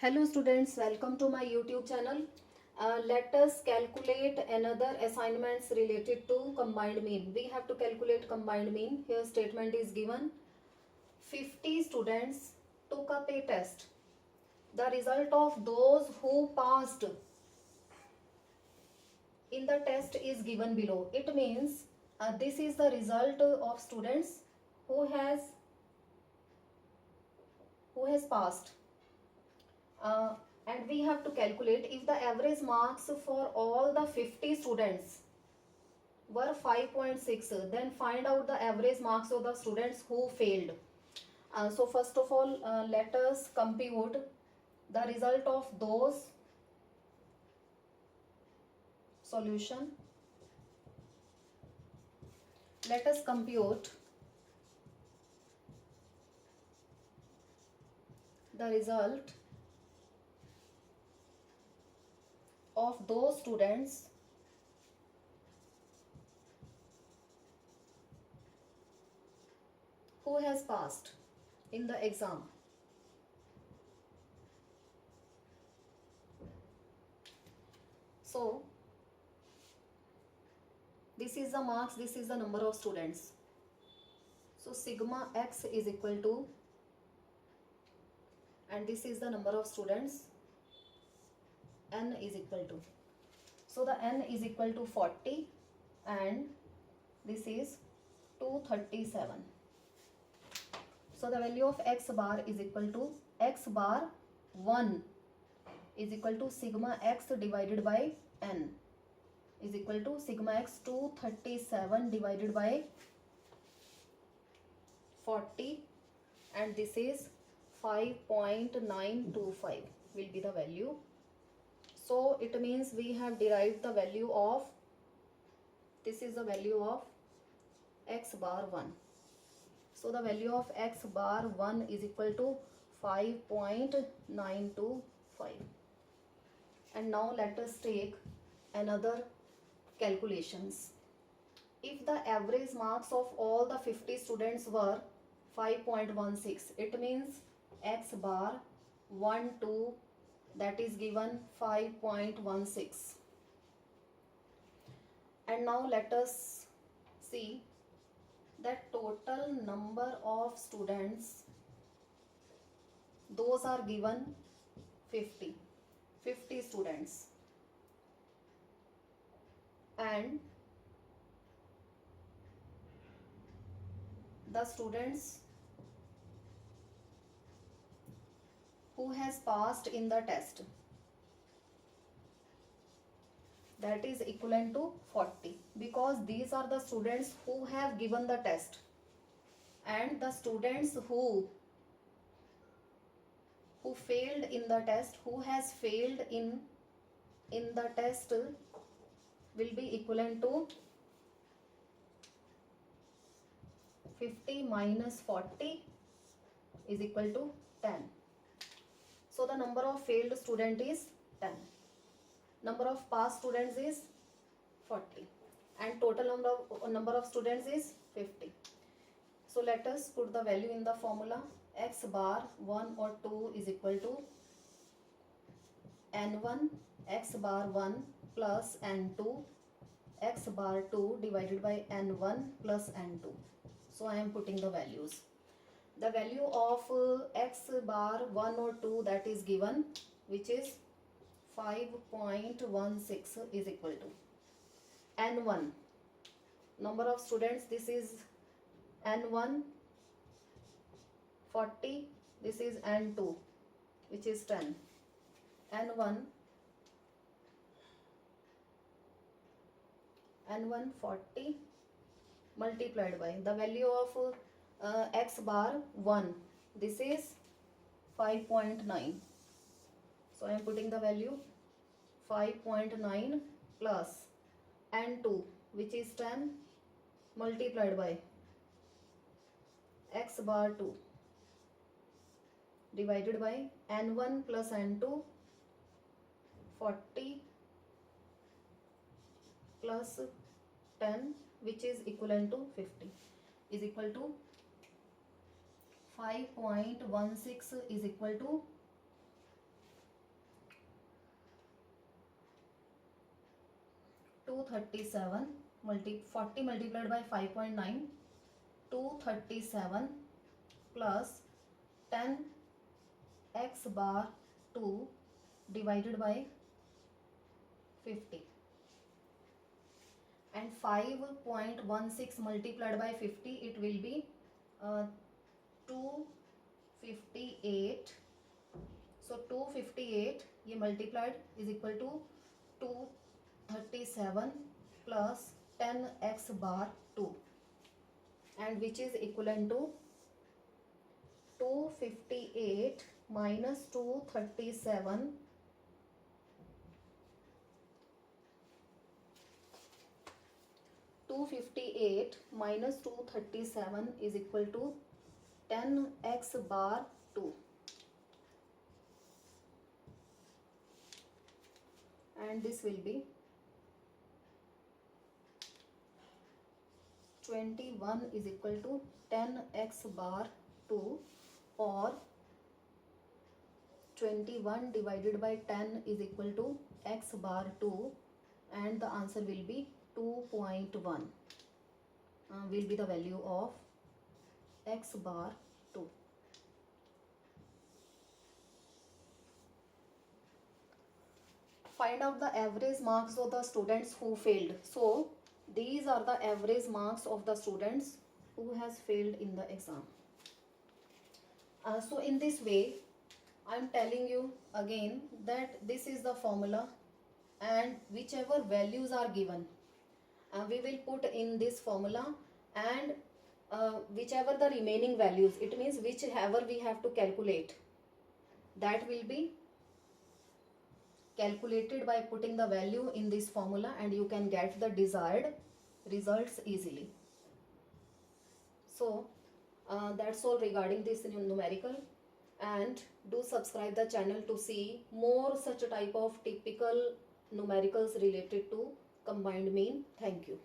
Hello students, welcome to my YouTube channel. Let us calculate another assignments related to combined mean. We have to calculate combined mean. Here statement is given. 50 students took up a test. The result of those who passed in the test is given below. It means this is the result of students who has passed. Uh, and we have to calculate if the average marks for all the 50 students were 5.6, then find out the average marks of the students who failed. So first of all, let us compute the result of those. Solution. Let us compute the result of those students who has passed in the exam. So this is the marks, this is the number of students. So sigma x is equal to, and this is the number of students, n is equal to. So the n is equal to 40 and this is 237. So the value of x bar is equal to x bar 1 is equal to sigma x divided by n is equal to sigma x 237 divided by 40, and this is 5.925 will be the value. So it means we have derived the value of, this is the value of x bar 1. So the value of x bar 1 is equal to 5.925. And now let us take another calculations. If the average marks of all the 50 students were 5.16, it means x bar 1, 2, that is given 5.16. And now let us see that total number of students, those are given 50 students, and the students who has passed in the test, that is equivalent to 40, because these are the students who have given the test, and the students who failed in the test, who has failed in the test, will be equivalent to 50 minus 40 is equal to 10. So the number of failed student is 10. Number of passed students is 40, and total number of students is 50. So let us put the value in the formula. X bar 1 or 2 is equal to n1 x bar 1 plus n2 x bar 2 divided by n1 plus n2. So I am putting the values. The value of x bar 1 or 2 that is given, which is 5.16, is equal to n1, number of students, this is n1 40, this is n2 which is 10, n1 40 multiplied by the value of x bar 1, this is 5.9. So I am putting the value 5.9 plus n2 which is 10 multiplied by x bar 2 divided by n1 plus n2, 40 plus 10 which is equivalent to 50 is equal to 5.16 is equal to 237 40 multiplied by 5.9, 237 plus 10x bar 2 divided by 50, and 5.16 multiplied by 50, it will be 258. So 258 ये multiplied is equal to 237 plus 10x bar 2, and which is equivalent to 258 minus 237 258 minus 237 is equal to 10x bar 2, and this will be 21 is equal to 10x bar 2, or 21 divided by 10 is equal to x bar 2, and the answer will be 2.1 will be the value of x bar 2. Find out the average marks of the students who failed. So these are the average marks of the students who has failed in the exam. So in this way, I am telling you again that this is the formula, and whichever values are given, we will put in this formula, and whichever the remaining values, it means whichever we have to calculate, that will be calculated by putting the value in this formula, and you can get the desired results easily. So that's all regarding this numerical, and do subscribe the channel to see more such type of typical numericals related to combined mean. Thank you.